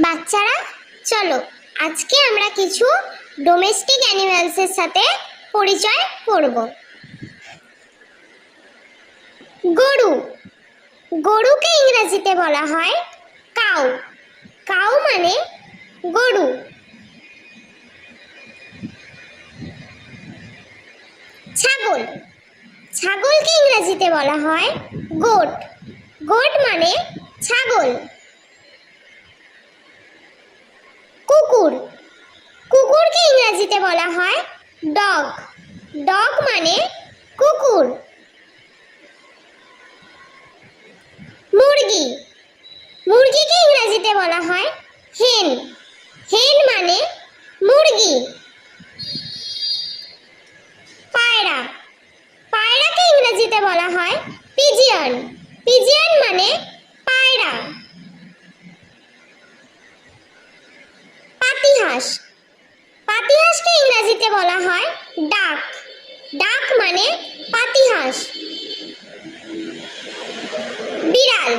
বাচ্চারা চলো আজকে আমরা কিছু ডোমেস্টিক অ্যানিমালসের সাথে পরিচয় করব। গরু, গরুকে ইংরেজিতে বলা হয় কাউ। কাউ মানে গরু। ছাগল, ছাগলকে ইংরেজিতে বলা হয় গোট। গোট মানে ছাগল। কুকুর, কুকুরকে ইংরেজিতে বলা হয় ডগ। ডগ মানে কুকুর। মুরগি, মুরগিকে ইংরেজিতে বলা হয় হেন। হেন মানে মুরগি। পায়রা, পায়রাকে ইংরেজিতে বলা হয় পিজিয়ন। পিজিয়ন মানে পায়রা। পাতিহাঁস, পাতিহাঁসকে ইংরেজিতে বলা হয় ডাক। ডাক মানে পাতিহাঁস। বিড়াল,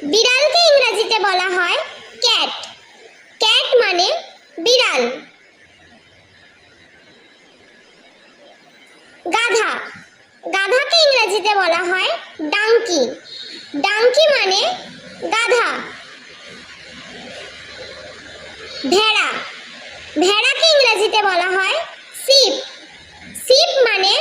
বিড়ালকে ইংরেজিতে বলা হয় ক্যাট। ক্যাট মানে বিড়াল। গাধা, গাধাকে ইংরেজিতে বলা হয় ডাঙ্কি। ডাঙ্কি মানে গাধা। ভেড়া, ভেড়াকে ইংরেজিতে বলা হয় শিপ। শিপ মানে